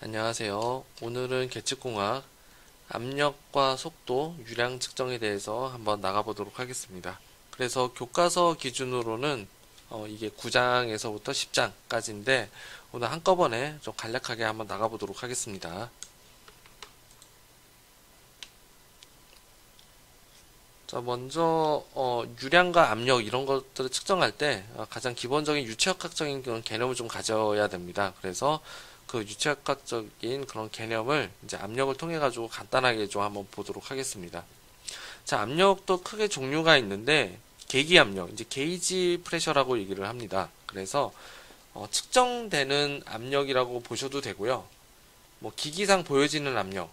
안녕하세요. 오늘은 계측공학 압력과 속도, 유량 측정에 대해서 한번 나가보도록 하겠습니다. 그래서 교과서 기준으로는 이게 9장에서부터 10장까지인데 오늘 한꺼번에 좀 간략하게 한번 나가보도록 하겠습니다. 자, 먼저 유량과 압력 이런 것들을 측정할 때 가장 기본적인 유체역학적인 그런 개념을 좀 가져야 됩니다. 그래서 그 유체역학적인 그런 개념을 이제 압력을 통해 가지고 간단하게 좀 한번 보도록 하겠습니다. 자, 압력도 크게 종류가 있는데 계기 압력, 이제 게이지 프레셔라고 얘기를 합니다. 그래서 측정되는 압력이라고 보셔도 되고요. 뭐 기기상 보여지는 압력,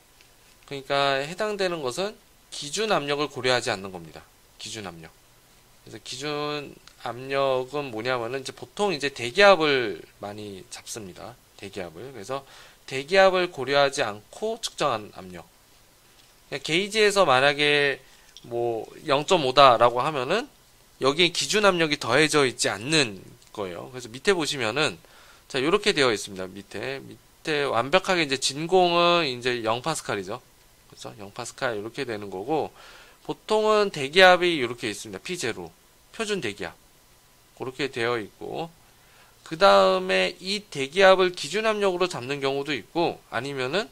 그러니까 해당되는 것은 기준 압력을 고려하지 않는 겁니다. 기준 압력. 그래서 기준 압력은 뭐냐면은 이제 보통 이제 대기압을 많이 잡습니다. 대기압을. 그래서 대기압을 고려하지 않고 측정한 압력. 그러니까 게이지에서 만약에 뭐 0.5다라고 하면은 여기에 기준 압력이 더해져 있지 않는 거예요. 그래서 밑에 보시면은 자, 이렇게 되어 있습니다. 밑에 완벽하게 이제 진공은 이제 0파스칼이죠. 그렇죠? 0파스칼 이렇게 되는 거고 보통은 대기압이 이렇게 있습니다. P0 표준 대기압 그렇게 되어 있고 그 다음에 이 대기압을 기준 압력으로 잡는 경우도 있고 아니면은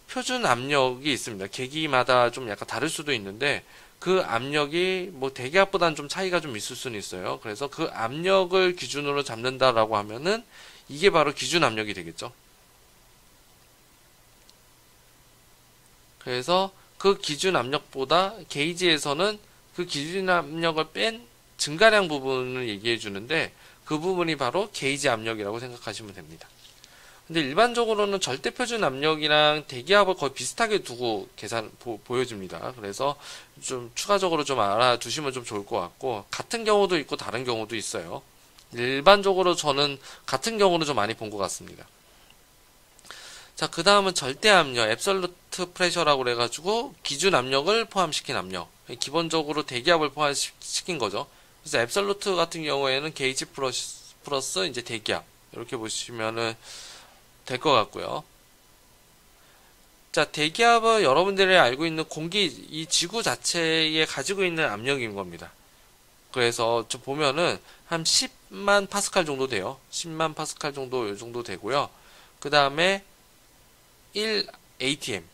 표준 압력이 있습니다. 계기마다 좀 약간 다를 수도 있는데 그 압력이 뭐 대기압보다는 좀 차이가 좀 있을 수는 있어요. 그래서 그 압력을 기준으로 잡는다라고 하면은 이게 바로 기준 압력이 되겠죠. 그래서 그 기준 압력보다 게이지에서는 그 기준 압력을 뺀 증가량 부분을 얘기해 주는데 그 부분이 바로 게이지 압력이라고 생각하시면 됩니다. 근데 일반적으로는 절대 표준 압력이랑 대기압을 거의 비슷하게 두고 보여집니다. 그래서 좀 추가적으로 좀 알아두시면 좀 좋을 것 같고 같은 경우도 있고 다른 경우도 있어요. 일반적으로 저는 같은 경우를 좀 많이 본 것 같습니다. 자, 그 다음은 절대 압력, 앱솔루트 프레셔라고 그래가지고 기준 압력을 포함시킨 압력. 기본적으로 대기압을 포함시킨 거죠. 그래서 앱솔루트 같은 경우에는 게이지 플러스 이제 대기압. 이렇게 보시면은 될 것 같고요. 자, 대기압은 여러분들이 알고 있는 이 지구 자체에 가지고 있는 압력인 겁니다. 그래서 좀 보면은 한 10만 파스칼 정도 돼요. 10만 파스칼 정도, 요 정도 되고요. 그 다음에 1 ATM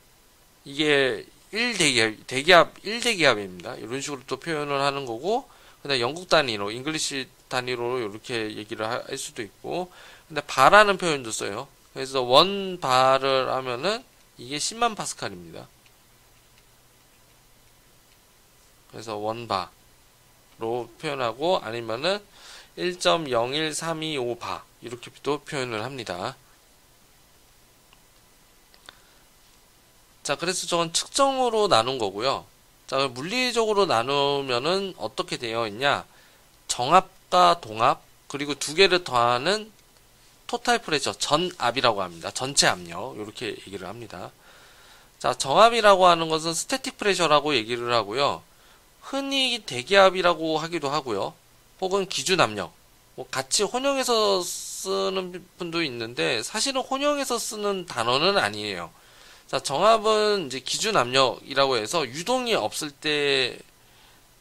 이게 1대기압 1대기압입니다. 이런 식으로 또 표현을 하는 거고 근데 영국 단위로 잉글리시 단위로 이렇게 얘기를 할 수도 있고 근데 바라는 표현도 써요. 그래서 원 바를 하면은 이게 10만 파스칼입니다. 그래서 원 바로 표현하고 아니면은 1.01325 바 이렇게 또 표현을 합니다. 자, 그래서 저건 측정으로 나눈 거고요. 자, 물리적으로 나누면은 어떻게 되어 있냐? 정압과 동압, 그리고 두 개를 더하는 토탈 프레셔, 전압이라고 합니다. 전체 압력, 이렇게 얘기를 합니다. 자, 정압이라고 하는 것은 스태틱 프레셔라고 얘기를 하고요. 흔히 대기압이라고 하기도 하고요. 혹은 기준 압력, 뭐 같이 혼용해서 쓰는 분도 있는데 사실은 혼용해서 쓰는 단어는 아니에요. 자, 정압은 이제 기준 압력이라고 해서 유동이 없을 때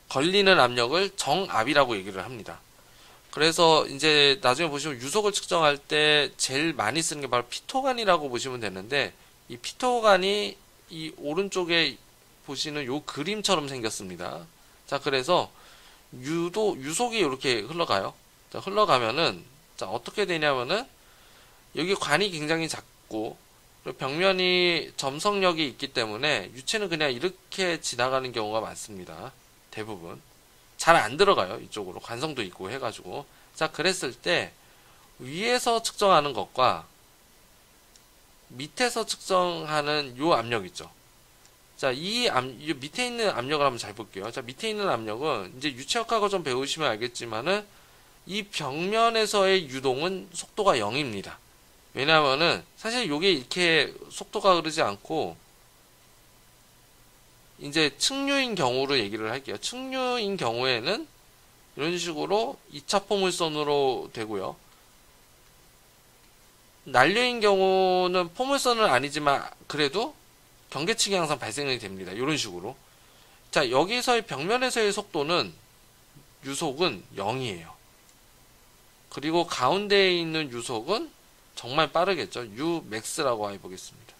걸리는 압력을 정압이라고 얘기를 합니다. 그래서 이제 나중에 보시면 유속을 측정할 때 제일 많이 쓰는 게 바로 피토간이라고 보시면 되는데 이 피토간이 이 오른쪽에 보시는 요 그림처럼 생겼습니다. 자, 그래서 유속이 이렇게 흘러가요. 자, 흘러가면은 자, 어떻게 되냐면은 여기 관이 굉장히 작고 그리고 벽면이 점성력이 있기 때문에 유체는 그냥 이렇게 지나가는 경우가 많습니다. 대부분. 잘 안 들어가요. 이쪽으로. 관성도 있고 해가지고. 자, 그랬을 때 위에서 측정하는 것과 밑에서 측정하는 요 압력 있죠. 자, 이 밑에 있는 압력을 한번 잘 볼게요. 자, 밑에 있는 압력은 이제 유체역학을 좀 배우시면 알겠지만은 이 벽면에서의 유동은 속도가 0입니다. 왜냐하면은 사실 요게 이렇게 속도가 흐르지 않고 이제 측류인 경우로 얘기를 할게요. 측류인 경우에는 이런 식으로 2차 포물선으로 되고요. 난류인 경우는 포물선은 아니지만 그래도 경계측이 항상 발생이 됩니다. 이런 식으로. 자, 여기서의 벽면에서의 속도는 유속은 0이에요. 그리고 가운데에 있는 유속은 정말 빠르겠죠. Umax라고 해보겠습니다.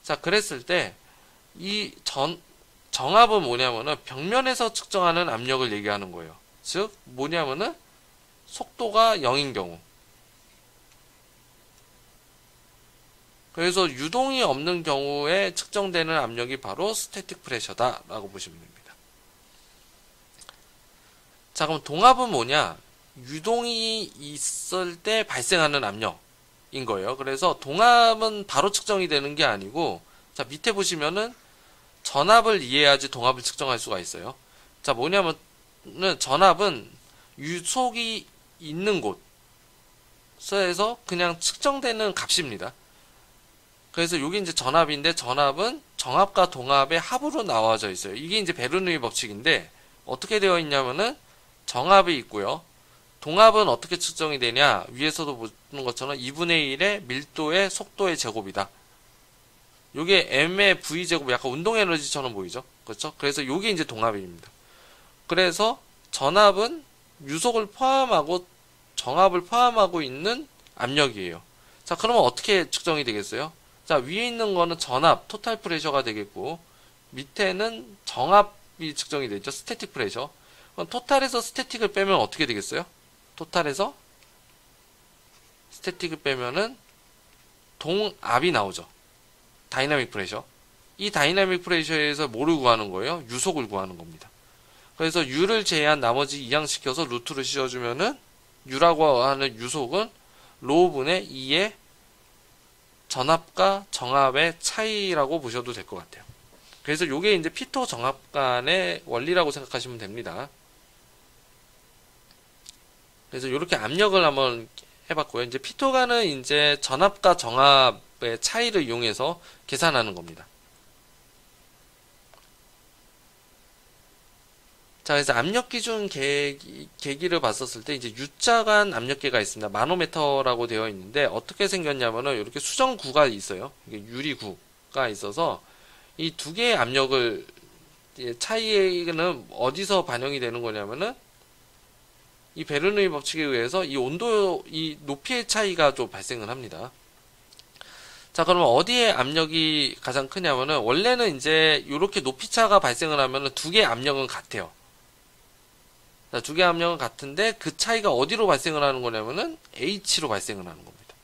자, 그랬을 때 이 정압은 뭐냐면은 벽면에서 측정하는 압력을 얘기하는 거예요. 즉 뭐냐면은 속도가 0인 경우. 그래서 유동이 없는 경우에 측정되는 압력이 바로 스태틱 프레셔다 라고 보시면 됩니다. 자, 그럼 동압은 뭐냐? 유동이 있을 때 발생하는 압력인 거예요. 그래서 동압은 바로 측정이 되는 게 아니고, 자, 밑에 보시면은 전압을 이해해야지 동압을 측정할 수가 있어요. 자, 뭐냐면 전압은 유속이 있는 곳에서 그냥 측정되는 값입니다. 그래서 이게 이제 전압인데, 전압은 정압과 동압의 합으로 나와져 있어요. 이게 이제 베르누이 법칙인데 어떻게 되어 있냐면은 정압이 있고요. 동압은 어떻게 측정이 되냐? 위에서도 보는 것처럼 2분의 1의 밀도의 속도의 제곱이다. 요게 m의 v제곱, 약간 운동 에너지처럼 보이죠? 그렇죠? 그래서 요게 이제 동압입니다. 그래서 전압은 유속을 포함하고 정압을 포함하고 있는 압력이에요. 자, 그러면 어떻게 측정이 되겠어요? 자, 위에 있는 거는 전압, 토탈 프레셔가 되겠고, 밑에는 정압이 측정이 되죠. 스태틱 프레셔. 그럼 토탈에서 스태틱을 빼면 어떻게 되겠어요? 토탈에서 스태틱을 빼면은 동압이 나오죠. 다이나믹 프레셔. 이 다이나믹 프레셔에서 뭐를 구하는 거예요? 유속을 구하는 겁니다. 그래서 U를 제외한 나머지 이항시켜서 루트를 씌워주면은 U라고 하는 유속은 로우분의 2의 전압과 정압의 차이라고 보셔도 될 것 같아요. 그래서 이게 이제 피토 정압 간의 원리라고 생각하시면 됩니다. 그래서 이렇게 압력을 한번 해봤고요. 이제 피토가는 이제 전압과 정압의 차이를 이용해서 계산하는 겁니다. 자, 그래서 압력 기준 계기를 봤었을 때 이제 U자간 압력계가 있습니다. 마노메터라고 되어 있는데 어떻게 생겼냐면은 이렇게 수정구가 있어요. 이게 유리구가 있어서 이 두 개의 압력을 차이는 어디서 반영이 되는 거냐면은 이 베르누이 법칙에 의해서 이 온도, 이 높이의 차이가 좀 발생을 합니다. 자, 그러면 어디에 압력이 가장 크냐면은 원래는 이제 이렇게 높이 차가 발생을 하면은 두 개의 압력은 같아요. 자, 두 개의 압력은 같은데 그 차이가 어디로 발생을 하는 거냐면은 H로 발생을 하는 겁니다.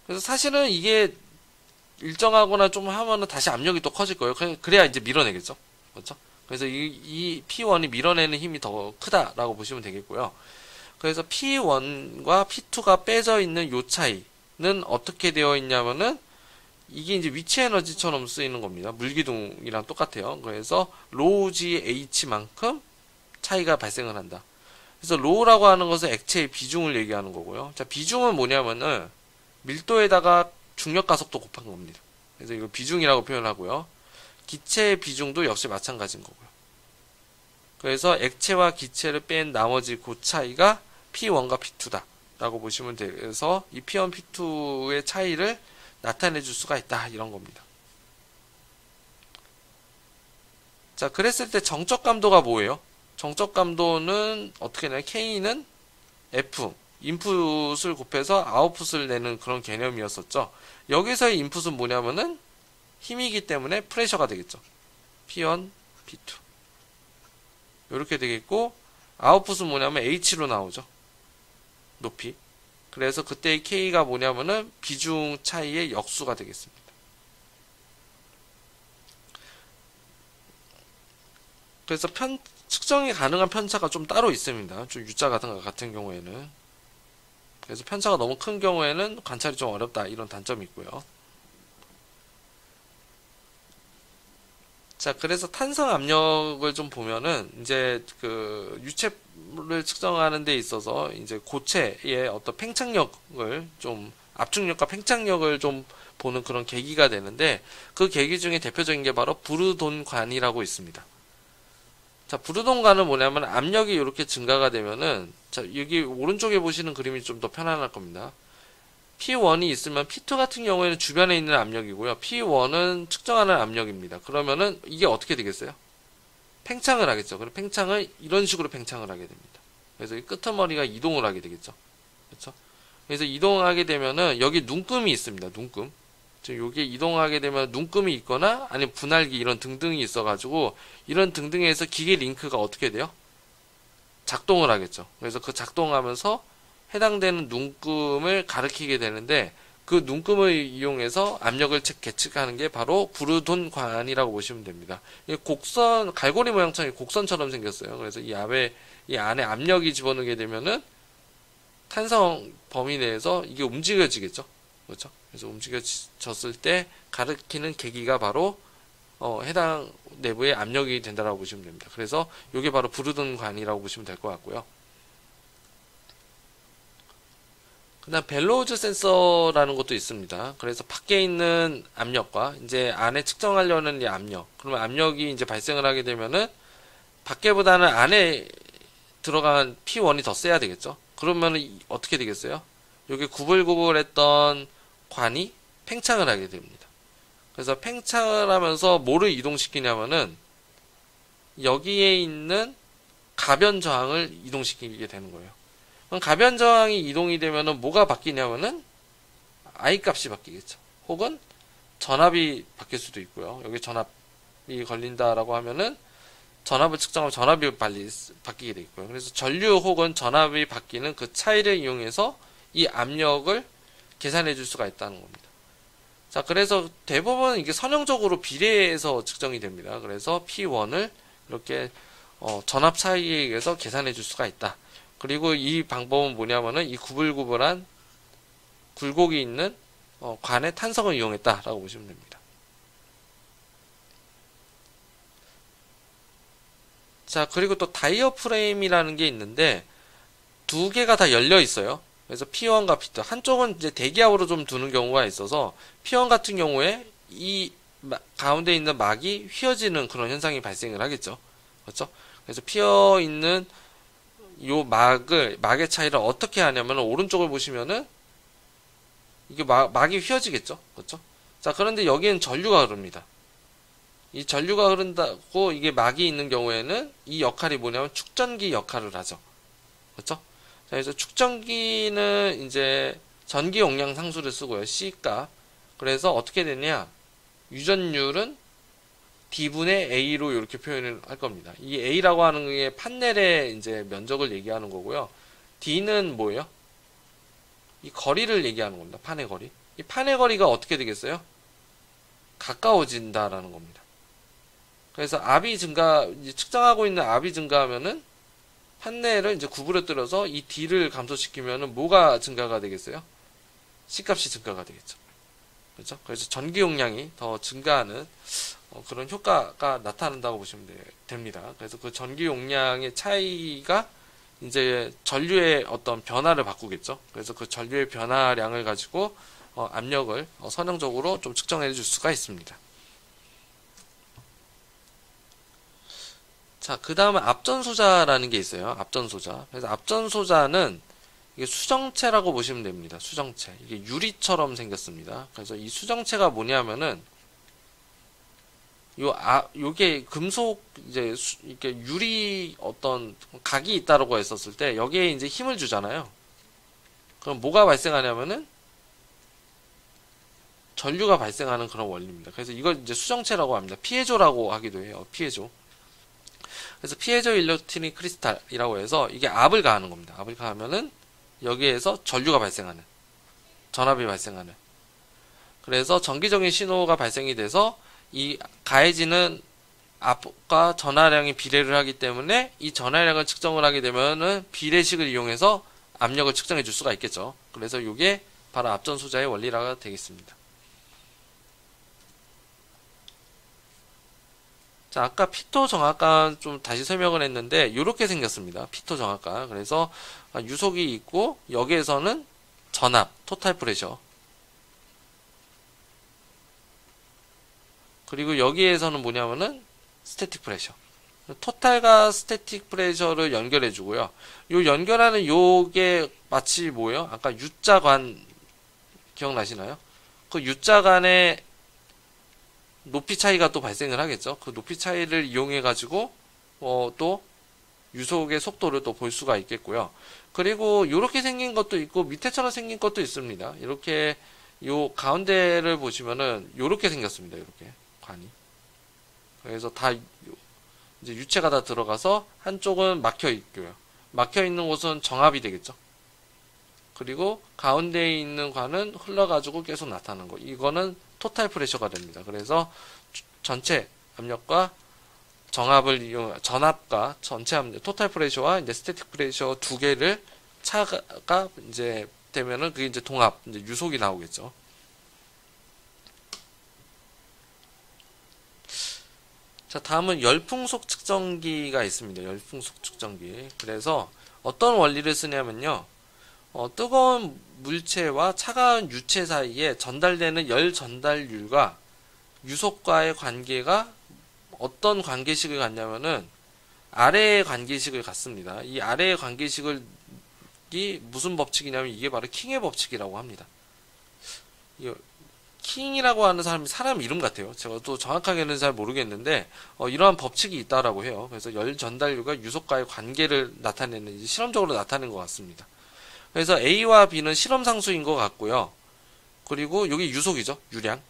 그래서 사실은 이게 일정하거나 좀 하면은 다시 압력이 또 커질 거예요. 그래야 이제 밀어내겠죠. 그렇죠? 그래서 이 P1이 밀어내는 힘이 더 크다라고 보시면 되겠고요. 그래서 P1과 P2가 빼져 있는 요 차이는 어떻게 되어 있냐면은 이게 이제 위치 에너지처럼 쓰이는 겁니다. 물기둥이랑 똑같아요. 그래서 로우 GH만큼 차이가 발생을 한다. 그래서 로우라고 하는 것은 액체의 비중을 얘기하는 거고요. 자, 비중은 뭐냐면은 밀도에다가 중력 가속도 곱한 겁니다. 그래서 이거 비중이라고 표현하고요. 기체의 비중도 역시 마찬가지인 거고요. 그래서 액체와 기체를 뺀 나머지 그 차이가 P1과 P2다 라고 보시면 돼서 이 P1, P2의 차이를 나타내 줄 수가 있다 이런 겁니다. 자, 그랬을 때 정적 감도가 뭐예요? 정적 감도는 어떻게 되냐면 K는 F, 인풋을 곱해서 아웃풋을 내는 그런 개념이었었죠. 여기서의 인풋은 뭐냐면은 힘이기 때문에 프레셔가 되겠죠. P1, P2 이렇게 되겠고, 아웃풋은 뭐냐면 H로 나오죠. 높이. 그래서 그때의 K가 뭐냐면은 비중 차이의 역수가 되겠습니다. 그래서 측정이 가능한 편차가 좀 따로 있습니다. 좀 U자 같은 경우에는. 그래서 편차가 너무 큰 경우에는 관찰이 좀 어렵다 이런 단점이 있고요. 자, 그래서 탄성 압력을 좀 보면은 이제 그 유체를 측정하는 데 있어서 이제 고체의 어떤 팽창력을 좀 압축력과 팽창력을 좀 보는 그런 계기가 되는데 그 계기 중에 대표적인 게 바로 부르돈관이라고 있습니다. 자, 부르동관은 뭐냐면 압력이 이렇게 증가가 되면은, 자, 여기 오른쪽에 보시는 그림이 좀 더 편안할 겁니다. P1이 있으면 P2 같은 경우에는 주변에 있는 압력이고요. P1은 측정하는 압력입니다. 그러면은 이게 어떻게 되겠어요? 팽창을 하겠죠. 그럼 팽창을 이런 식으로 팽창을 하게 됩니다. 그래서 이 끄트머리가 이동을 하게 되겠죠. 그렇죠? 그래서 이동하게 되면은 여기 눈금이 있습니다. 눈금. 여기에 이동하게 되면 눈금이 있거나 아니면 분할기 이런 등등이 있어가지고 이런 등등에서 기계 링크가 어떻게 돼요? 작동을 하겠죠. 그래서 그 작동하면서 해당되는 눈금을 가리키게 되는데 그 눈금을 이용해서 압력을 계측하는 게 바로 부르돈관이라고 보시면 됩니다. 곡선, 갈고리 모양처럼 곡선처럼 생겼어요. 그래서 이 안에 압력이 집어넣게 되면은 탄성 범위 내에서 이게 움직여지겠죠. 그렇죠? 그래서 움직여졌을 때 가리키는 계기가 바로 해당 내부의 압력이 된다라고 보시면 됩니다. 그래서 이게 바로 부르돈관이라고 보시면 될 것 같고요. 그다음 벨로우즈 센서라는 것도 있습니다. 그래서 밖에 있는 압력과 이제 안에 측정하려는 이 압력. 그러면 압력이 이제 발생을 하게 되면은 밖에보다는 안에 들어간 P1이 더 세야 되겠죠. 그러면은 어떻게 되겠어요? 여기 구불구불했던 관이 팽창을 하게 됩니다. 그래서 팽창을 하면서 뭐를 이동시키냐면은 여기에 있는 가변 저항을 이동시키게 되는 거예요. 그럼 가변 저항이 이동이 되면은 뭐가 바뀌냐면은 I 값이 바뀌겠죠. 혹은 전압이 바뀔 수도 있고요. 여기 전압이 걸린다라고 하면은 전압을 측정하면 전압이 바뀌게 돼 있고요. 그래서 전류 혹은 전압이 바뀌는 그 차이를 이용해서 이 압력을 계산해 줄 수가 있다는 겁니다. 자, 그래서 대부분 이게 선형적으로 비례해서 측정이 됩니다. 그래서 P1을 이렇게 전압 차이에 의해서 계산해 줄 수가 있다. 그리고 이 방법은 뭐냐면은 이 구불구불한 굴곡이 있는 관의 탄성을 이용했다라고 보시면 됩니다. 자, 그리고 또 다이어 프레임이라는 게 있는데 두 개가 다 열려 있어요. 그래서 P1과 P2 한쪽은 이제 대기압으로 좀 두는 경우가 있어서 P1 같은 경우에 이 가운데 있는 막이 휘어지는 그런 현상이 발생을 하겠죠. 그렇죠? 그래서 피어 있는 요 막의 차이를 어떻게 하냐면 오른쪽을 보시면은 이게 막이 휘어지겠죠. 그렇죠? 자, 그런데 여기는 전류가 흐릅니다. 이 전류가 흐른다고 이게 막이 있는 경우에는 이 역할이 뭐냐면 축전기 역할을 하죠. 그렇죠? 자, 그래서 축전기는 이제 전기 용량 상수를 쓰고요. C값. 그래서 어떻게 되냐? 유전율은 D분의 A로 이렇게 표현을 할 겁니다. 이 A라고 하는 게 판넬의 이제 면적을 얘기하는 거고요. D는 뭐예요? 이 거리를 얘기하는 겁니다. 판의 거리. 이 판의 거리가 어떻게 되겠어요? 가까워진다라는 겁니다. 그래서 압이 이제 측정하고 있는 압이 증가하면은 판넬을 이제 구부러뜨려서 이 D를 감소시키면은 뭐가 증가가 되겠어요? C값이 증가가 되겠죠. 그렇죠? 그래서 전기 용량이 더 증가하는 그런 효과가 나타난다고 보시면 됩니다. 그래서 그 전기 용량의 차이가 이제 전류의 어떤 변화를 바꾸겠죠. 그래서 그 전류의 변화량을 가지고 압력을 선형적으로 좀 측정해 줄 수가 있습니다. 자, 그 다음에 앞전소자라는 게 있어요. 앞전소자. 그래서 앞전소자는 이게 수정체라고 보시면 됩니다. 수정체. 이게 유리처럼 생겼습니다. 그래서 이 수정체가 뭐냐면은 요게 금속 이제 이렇게 유리 어떤 각이 있다라고 했었을 때 여기에 이제 힘을 주잖아요. 그럼 뭐가 발생하냐면은 전류가 발생하는 그런 원리입니다. 그래서 이걸 이제 수정체라고 합니다. 피에조라고 하기도 해요. 피에조. 그래서 피에조 일렉트릭 크리스탈이라고 해서 이게 압을 가하는 겁니다. 압을 가하면은 여기에서 전류가 발생하는, 전압이 발생하는. 그래서 전기적인 신호가 발생이 돼서 이 가해지는 압과 전하량이 비례를 하기 때문에 이 전하량을 측정을 하게 되면은 비례식을 이용해서 압력을 측정해 줄 수가 있겠죠. 그래서 이게 바로 앞전소자의 원리라가 되겠습니다. 자, 아까 피토 정압관 좀 다시 설명을 했는데 이렇게 생겼습니다. 피토 정압관. 그래서 유속이 있고 여기에서는 전압, 토탈 프레셔. 그리고 여기에서는 뭐냐면은 스태틱 프레셔. 토탈과 스태틱 프레셔를 연결해 주고요. 요 연결하는 요게 마치 뭐예요? 아까 U자관 기억나시나요? 그 U자관의 높이 차이가 또 발생을 하겠죠. 그 높이 차이를 이용해 가지고 또 유속의 속도를 또 볼 수가 있겠고요. 그리고 이렇게 생긴 것도 있고 밑에처럼 생긴 것도 있습니다. 이렇게 요 가운데를 보시면은 이렇게 생겼습니다. 이렇게 관이. 그래서 다 이제 유체가 다 들어가서 한쪽은 막혀 있고요. 막혀 있는 곳은 정압이 되겠죠. 그리고 가운데에 있는 관은 흘러가지고 계속 나타나는 거. 이거는 토탈 프레셔가 됩니다. 그래서 전체 압력과 정압을 이용, 전압과 전체 압력, 토탈 프레셔와 이제 스태틱 프레셔 두 개를 차가 이제 되면은 그게 이제 동압, 이제 유속이 나오겠죠. 자, 다음은 열풍속 측정기가 있습니다. 열풍속 측정기. 그래서 어떤 원리를 쓰냐면요. 뜨거운 물체와 차가운 유체 사이에 전달되는 열 전달률과 유속과의 관계가 어떤 관계식을 갖냐면은 아래의 관계식을 갖습니다. 이 아래의 관계식이 무슨 법칙이냐면 이게 바로 킹의 법칙이라고 합니다. 킹이라고 하는 사람이 사람 이름 같아요. 제가 또 정확하게는 잘 모르겠는데 이러한 법칙이 있다라고 해요. 그래서 열 전달률과 유속과의 관계를 나타내는 이제 실험적으로 나타낸 것 같습니다. 그래서 A와 B는 실험 상수인 것 같고요. 그리고 여기 유속이죠. 유량.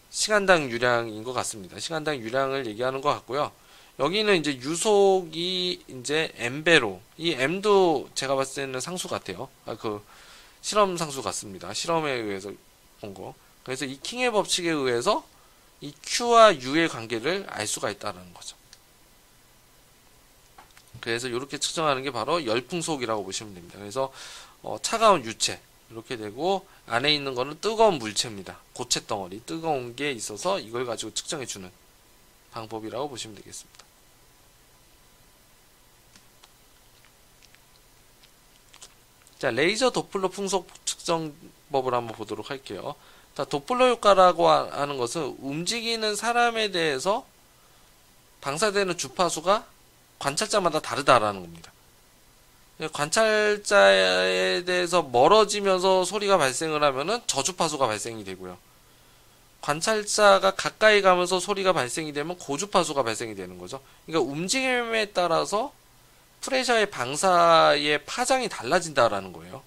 시간당 유량인 것 같습니다. 시간당 유량을 얘기하는 것 같고요. 여기는 이제 유속이 이제 M배로, 이 M도 제가 봤을 때는 상수 같아요. 그 실험 상수 같습니다. 실험에 의해서 본 거. 그래서 이 킹의 법칙에 의해서 이 Q와 U의 관계를 알 수가 있다는 거죠. 그래서 이렇게 측정하는 게 바로 열풍속이라고 보시면 됩니다. 그래서 차가운 유체 이렇게 되고 안에 있는 거는 뜨거운 물체입니다. 고체 덩어리 뜨거운 게 있어서 이걸 가지고 측정해 주는 방법이라고 보시면 되겠습니다. 자, 레이저 도플러 풍속 측정법을 한번 보도록 할게요. 자, 도플러 효과라고 하는 것은 움직이는 사람에 대해서 방사되는 주파수가 관찰자마다 다르다라는 겁니다. 관찰자에 대해서 멀어지면서 소리가 발생을 하면은 저주파수가 발생이 되고요. 관찰자가 가까이 가면서 소리가 발생이 되면 고주파수가 발생이 되는 거죠. 그러니까 움직임에 따라서 프레셔의 방사의 파장이 달라진다라는 거예요.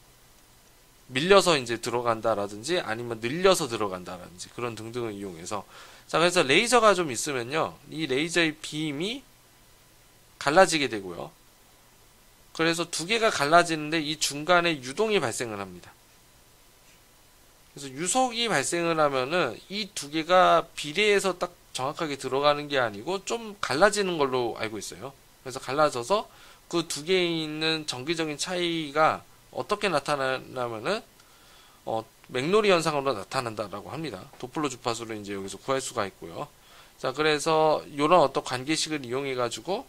밀려서 이제 들어간다라든지 아니면 늘려서 들어간다라든지 그런 등등을 이용해서. 자, 그래서 레이저가 좀 있으면요. 이 레이저의 빔이 갈라지게 되고요. 그래서 두 개가 갈라지는데 이 중간에 유동이 발생을 합니다. 그래서 유속이 발생을 하면은 이 두 개가 비례해서 딱 정확하게 들어가는 게 아니고 좀 갈라지는 걸로 알고 있어요. 그래서 갈라져서 그 두 개에 있는 정기적인 차이가 어떻게 나타나냐면은 맥노리 현상으로 나타난다라고 합니다. 도플러 주파수를 이제 여기서 구할 수가 있고요. 자, 그래서 이런 어떤 관계식을 이용해 가지고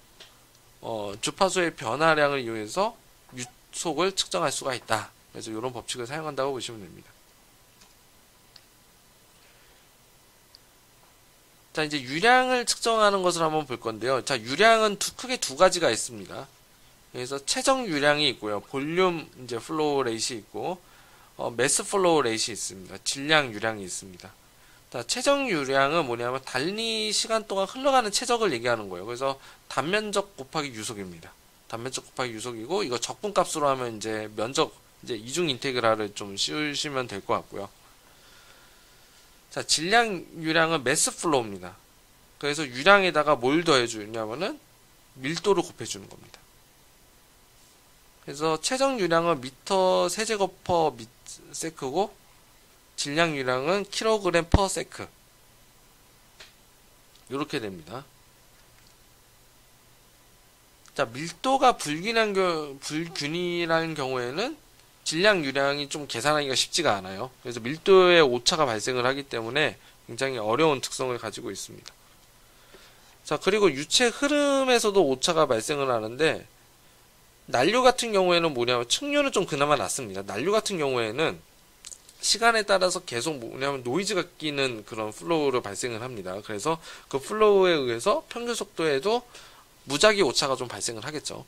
주파수의 변화량을 이용해서 유속을 측정할 수가 있다. 그래서 이런 법칙을 사용한다고 보시면 됩니다. 자, 이제 유량을 측정하는 것을 한번 볼 건데요. 자, 유량은 크게 두 가지가 있습니다. 그래서 최적 유량이 있고요. 볼륨 이제 플로우 레이시 있고 매스 플로우 레이시 있습니다. 질량 유량이 있습니다. 자, 최적 유량은 뭐냐면 단위 시간 동안 흘러가는 최적을 얘기하는 거예요. 그래서 단면적 곱하기 유속입니다. 단면적 곱하기 유속이고 이거 적분값으로 하면 이제 면적 이제 이중 인테그랄을 좀 씌우시면 될 것 같고요. 자, 질량 유량은 매스 플로우입니다. 그래서 유량에다가 뭘 더해 주냐면은 밀도를 곱해 주는 겁니다. 그래서 최적 유량은 미터 세제곱 퍼 세크고 질량 유량은 킬로그램 퍼 세크 이렇게 됩니다. 자, 밀도가 불균이라는 경우에는 질량 유량이 좀 계산하기가 쉽지가 않아요. 그래서 밀도에 오차가 발생을 하기 때문에 굉장히 어려운 특성을 가지고 있습니다. 자, 그리고 유체 흐름에서도 오차가 발생을 하는데 난류 같은 경우에는 뭐냐면 측류는 좀 그나마 낫습니다. 난류 같은 경우에는 시간에 따라서 계속 뭐냐면 노이즈가 끼는 그런 플로우를 발생을 합니다. 그래서 그 플로우에 의해서 평균 속도에도 무작위 오차가 좀 발생을 하겠죠.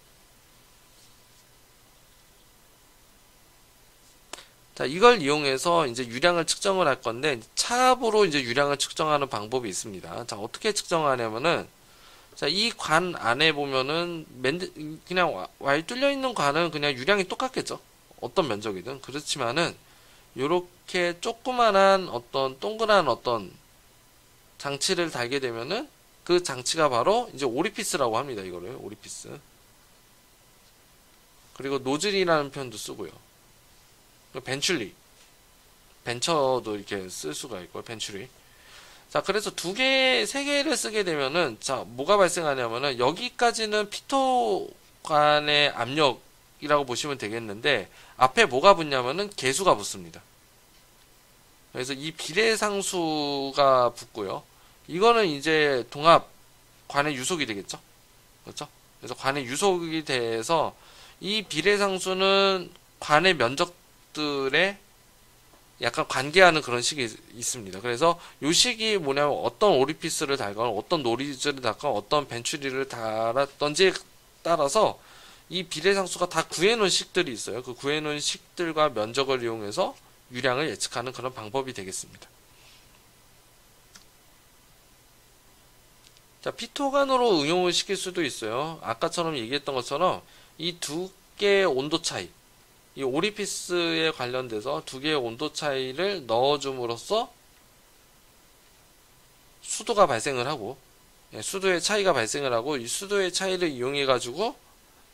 자, 이걸 이용해서 이제 유량을 측정을 할 건데, 차압으로 이제 유량을 측정하는 방법이 있습니다. 자, 어떻게 측정하냐면은, 자, 이 관 안에 보면은, 그냥 와이 뚫려 있는 관은 그냥 유량이 똑같겠죠. 어떤 면적이든. 그렇지만은, 요렇게 조그만한 어떤 동그란 어떤 장치를 달게 되면은, 그 장치가 바로 이제 오리피스라고 합니다. 이거를, 오리피스. 그리고 노즐이라는 표현도 쓰고요. 벤출리. 벤처도 이렇게 쓸 수가 있고요. 벤출리. 자, 그래서 두 개, 세 개를 쓰게 되면은, 자, 뭐가 발생하냐면은, 여기까지는 피토관의 압력이라고 보시면 되겠는데, 앞에 뭐가 붙냐면은, 계수가 붙습니다. 그래서 이 비례상수가 붙고요. 이거는 이제 동합 관의 유속이 되겠죠. 그렇죠? 그래서 관의 유속이 돼서, 이 비례상수는 관의 면적들의 약간 관계하는 그런 식이 있습니다. 그래서 이 식이 뭐냐면 어떤 오리피스를 달거나 어떤 노리즈를 달거나 어떤 벤츄리를 달았던지에 따라서 이 비례상수가 다 구해놓은 식들이 있어요. 그 구해놓은 식들과 면적을 이용해서 유량을 예측하는 그런 방법이 되겠습니다. 자, 피토관으로 응용을 시킬 수도 있어요. 아까처럼 얘기했던 것처럼 이 두 개의 온도 차이, 이 오리피스에 관련돼서 두 개의 온도 차이를 넣어줌으로써 수도가 발생을 하고, 수도의 차이가 발생을 하고, 이 수도의 차이를 이용해 가지고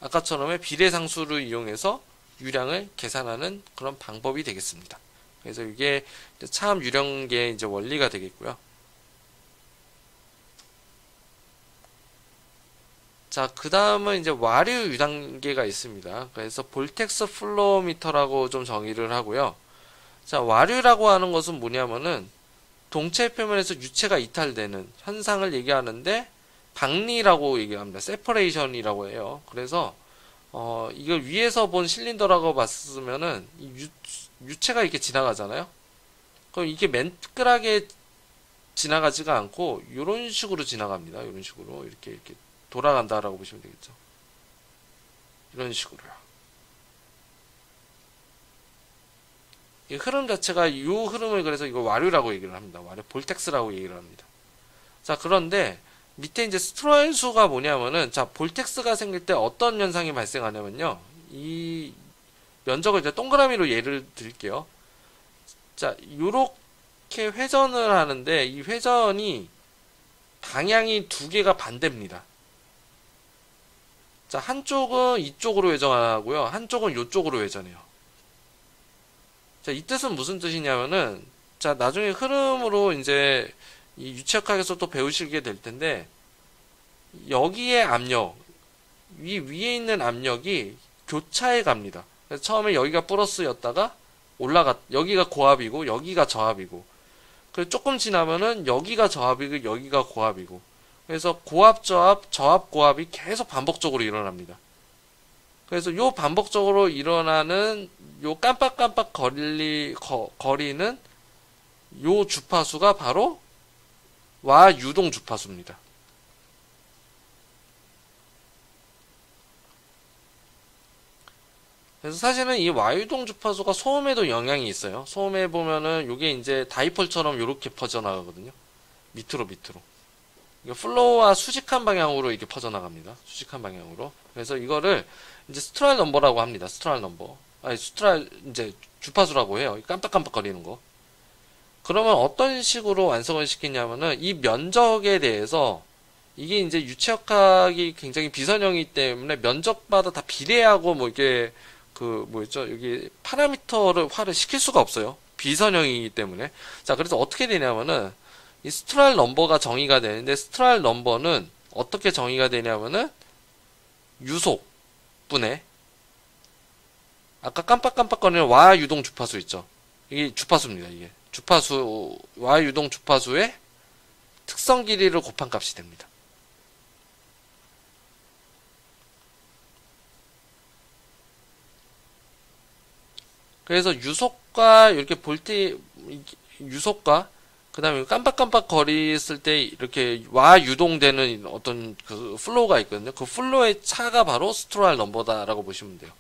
아까처럼의 비례상수를 이용해서 유량을 계산하는 그런 방법이 되겠습니다. 그래서 이게 차압 유량계의 이제 원리가 되겠고요. 자, 그 다음은 이제 와류 유단계가 있습니다. 그래서 볼텍스 플로미터라고 좀 정의를 하고요. 자, 와류라고 하는 것은 뭐냐면은 동체 표면에서 유체가 이탈되는 현상을 얘기하는데 박리라고 얘기합니다. 세퍼레이션이라고 해요. 그래서 이걸 위에서 본 실린더라고 봤으면은 유체가 이렇게 지나가잖아요. 그럼 이게 매끈하게 지나가지가 않고 이런 식으로 지나갑니다. 이런 식으로 이렇게 돌아간다라고 보시면 되겠죠. 이런 식으로요. 이 흐름 자체가 이 흐름을 그래서 이거 와류라고 얘기를 합니다. 와류 볼텍스라고 얘기를 합니다. 자, 그런데 밑에 이제 스트로일수가 뭐냐면은 자, 볼텍스가 생길 때 어떤 현상이 발생하냐면요. 이 면적을 이제 동그라미로 예를 들게요. 자, 요렇게 회전을 하는데 이 회전이 방향이 두 개가 반대입니다. 자, 한쪽은 이쪽으로 회전하고요. 한쪽은 이쪽으로 회전해요. 자, 이 뜻은 무슨 뜻이냐면은, 자, 나중에 흐름으로 이제 이 유체역학에서 또 배우시게 될 텐데, 여기에 압력, 위에 있는 압력이 교차해 갑니다. 그래서 처음에 여기가 플러스였다가 여기가 고압이고, 여기가 저압이고, 그리고 조금 지나면은 여기가 저압이고, 여기가 고압이고, 그래서 고압, 저압, 저압, 고압이 계속 반복적으로 일어납니다. 그래서 요 반복적으로 일어나는 요 깜빡깜빡 거리는 요 주파수가 바로 와유동 주파수입니다. 그래서 사실은 이 와유동 주파수가 소음에도 영향이 있어요. 소음에 보면은 요게 이제 다이폴처럼 요렇게 퍼져나가거든요. 밑으로. 플로우와 수직한 방향으로 이렇게 퍼져나갑니다. 수직한 방향으로. 그래서 이거를 이제 스트랄 넘버라고 합니다. 스트랄 넘버. 스트랄 이제 주파수라고 해요. 깜빡깜빡거리는 거. 그러면 어떤 식으로 완성을 시키냐면은 이 면적에 대해서 이게 이제 유체역학이 굉장히 비선형이기 때문에 면적마다 다 비례하고 뭐 이게 뭐였죠? 여기 파라미터를 시킬 수가 없어요. 비선형이기 때문에. 자, 그래서 어떻게 되냐면은 이 스트랄 넘버가 정의가 되는데 스트랄 넘버는 어떻게 정의가 되냐면은 유속분의 아까 깜빡깜빡거리는 와 유동 주파수 있죠. 이게 주파수입니다. 이게 주파수 와 유동 주파수의 특성 길이를 곱한 값이 됩니다. 그래서 유속과 이렇게 유속과 그 다음에 깜빡깜빡 거렸을 때 이렇게 와 유동되는 어떤 그 플로우가 있거든요. 그 플로우의 차가 바로 스트로랄 넘버다라고 보시면 돼요.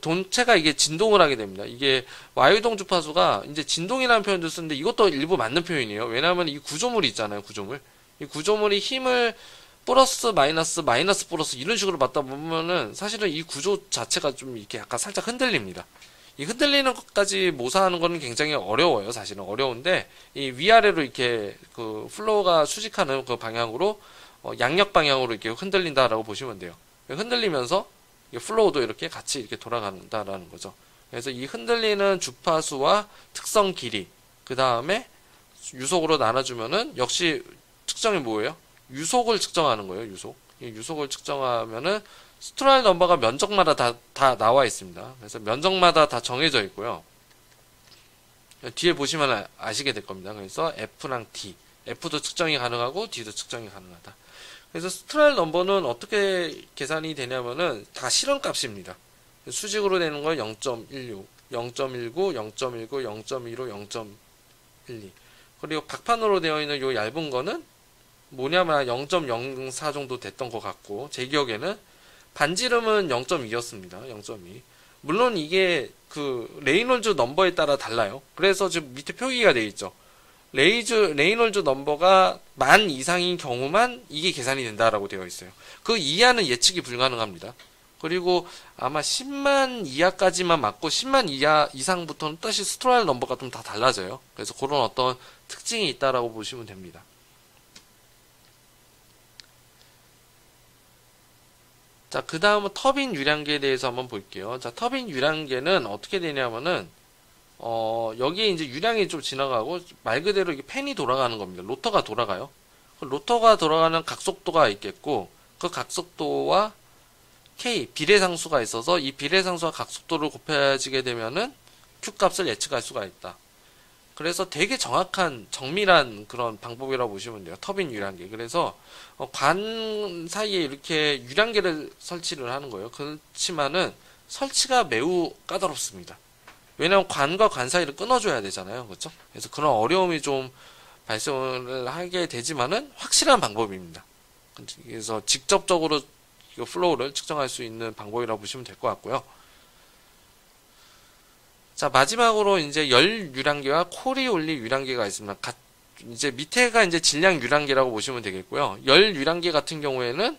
돈체가 이게 진동을 하게 됩니다. 이게 와유동 주파수가 이제 진동이라는 표현도 쓰는데 이것도 일부 맞는 표현이에요. 왜냐하면 이 구조물이 있잖아요. 구조물. 이 구조물이 힘을 플러스 마이너스 마이너스 플러스 이런 식으로 받다 보면은 사실은 이 구조 자체가 좀 이렇게 약간 살짝 흔들립니다. 이 흔들리는 것까지 모사하는 거는 굉장히 어려워요. 사실은 어려운데 이 위아래로 이렇게 그 플로우가 수직하는 그 방향으로 양력 방향으로 이렇게 흔들린다라고 보시면 돼요. 흔들리면서 플로우도 이렇게 같이 이렇게 돌아간다라는 거죠. 그래서 이 흔들리는 주파수와 특성 길이, 그 다음에 유속으로 나눠주면은 역시 측정이 뭐예요? 유속을 측정하는 거예요. 유속. 이 유속을 측정하면은 스트로랄 넘버가 면적마다 다 나와 있습니다. 그래서 면적마다 다 정해져 있고요. 뒤에 보시면 아시게 될 겁니다. 그래서 F랑 D, F도 측정이 가능하고 D도 측정이 가능하다. 그래서 스트로랄 넘버는 어떻게 계산이 되냐면은 다 실험값입니다. 수직으로 되는 건 0.16, 0.19, 0.19, 0.15, 0.12. 그리고 박판으로 되어 있는 요 얇은 거는 뭐냐면 0.04 정도 됐던 것 같고, 제 기억에는 반지름은 0.2였습니다. 0.2. 물론 이게 그 레이놀즈 넘버에 따라 달라요. 그래서 지금 밑에 표기가 되어 있죠. 레이놀즈 넘버가 10,000 이상인 경우만 이게 계산이 된다라고 되어 있어요. 그 이하는 예측이 불가능합니다. 그리고 아마 10만 이하까지만 맞고 10만 이하 이상부터는 다시 스트로랄 넘버가 좀 다 달라져요. 그래서 그런 어떤 특징이 있다라고 보시면 됩니다. 자, 그 다음은 터빈 유량계에 대해서 한번 볼게요. 자, 터빈 유량계는 어떻게 되냐면은 여기에 이제 유량이 좀 지나가고 말 그대로 이게 팬이 돌아가는 겁니다. 로터가 돌아가요. 그 로터가 돌아가는 각속도가 있겠고 그 각속도와 K 비례상수가 있어서 이 비례상수와 각속도를 곱해지게 되면은 Q 값을 예측할 수가 있다. 그래서 되게 정확한 정밀한 그런 방법이라고 보시면 돼요. 터빈 유량계. 그래서 관 사이에 이렇게 유량계를 설치를 하는 거예요. 그렇지만은 설치가 매우 까다롭습니다. 왜냐하면 관과 관 사이를 끊어줘야 되잖아요. 그렇죠? 그래서 그런 어려움이 좀 발생을 하게 되지만은 확실한 방법입니다. 그래서 직접적으로 플로우를 측정할 수 있는 방법이라고 보시면 될 것 같고요. 자, 마지막으로 이제 열 유량계와 코리올리 유량계가 있습니다. 이제 밑에가 이제 질량 유량계라고 보시면 되겠고요. 열 유량계 같은 경우에는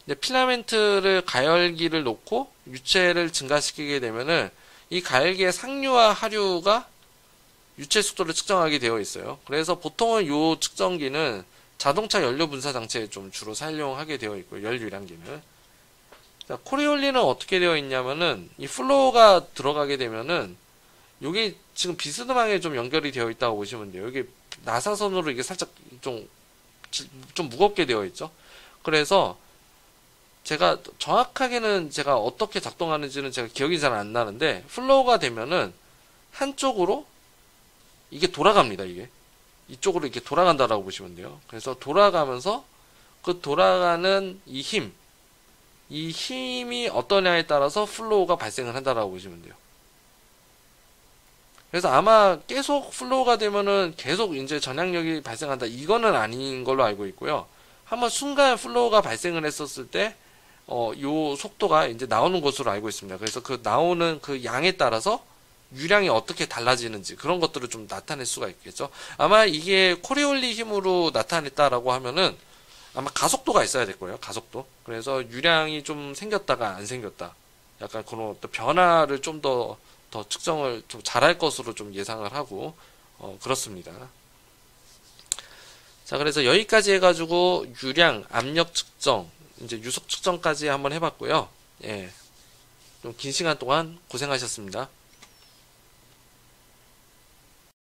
이제 필라멘트를 가열기를 놓고 유체를 증가시키게 되면은 이 가열기의 상류와 하류가 유체 속도를 측정하게 되어 있어요. 그래서 보통은 이 측정기는 자동차 연료 분사 장치에 좀 주로 사용하게 되어 있고요. 열 유량계는. 자, 코리올리는 어떻게 되어 있냐면은 이 플로우가 들어가게 되면은 여기 지금 비스듬하게 좀 연결이 되어 있다고 보시면 돼요. 여기 나사선으로 이게 살짝 좀 무겁게 되어 있죠. 그래서 제가 정확하게는 제가 어떻게 작동하는지는 제가 기억이 잘 안 나는데 플로우가 되면은 한쪽으로 이게 돌아갑니다. 이게 이쪽으로 이렇게 돌아간다라고 보시면 돼요. 그래서 돌아가면서 그 돌아가는 이 힘이 어떠냐에 따라서 플로우가 발생을 한다라고 보시면 돼요. 그래서 아마 계속 플로우가 되면은 계속 이제 전향력이 발생한다. 이거는 아닌 걸로 알고 있고요. 한번 순간 플로우가 발생을 했었을 때, 요 속도가 이제 나오는 것으로 알고 있습니다. 그래서 그 나오는 그 양에 따라서 유량이 어떻게 달라지는지 그런 것들을 좀 나타낼 수가 있겠죠. 아마 이게 코리올리 힘으로 나타냈다라고 하면은 아마 가속도가 있어야 될 거예요. 가속도. 그래서 유량이 좀 생겼다가 안 생겼다. 약간 그런 어떤 변화를 좀 더 측정을 좀 잘할 것으로 좀 예상을 하고, 그렇습니다. 자, 그래서 여기까지 해가지고 유량, 압력 측정, 이제 유속 측정까지 한번 해봤고요. 예. 좀 긴 시간 동안 고생하셨습니다.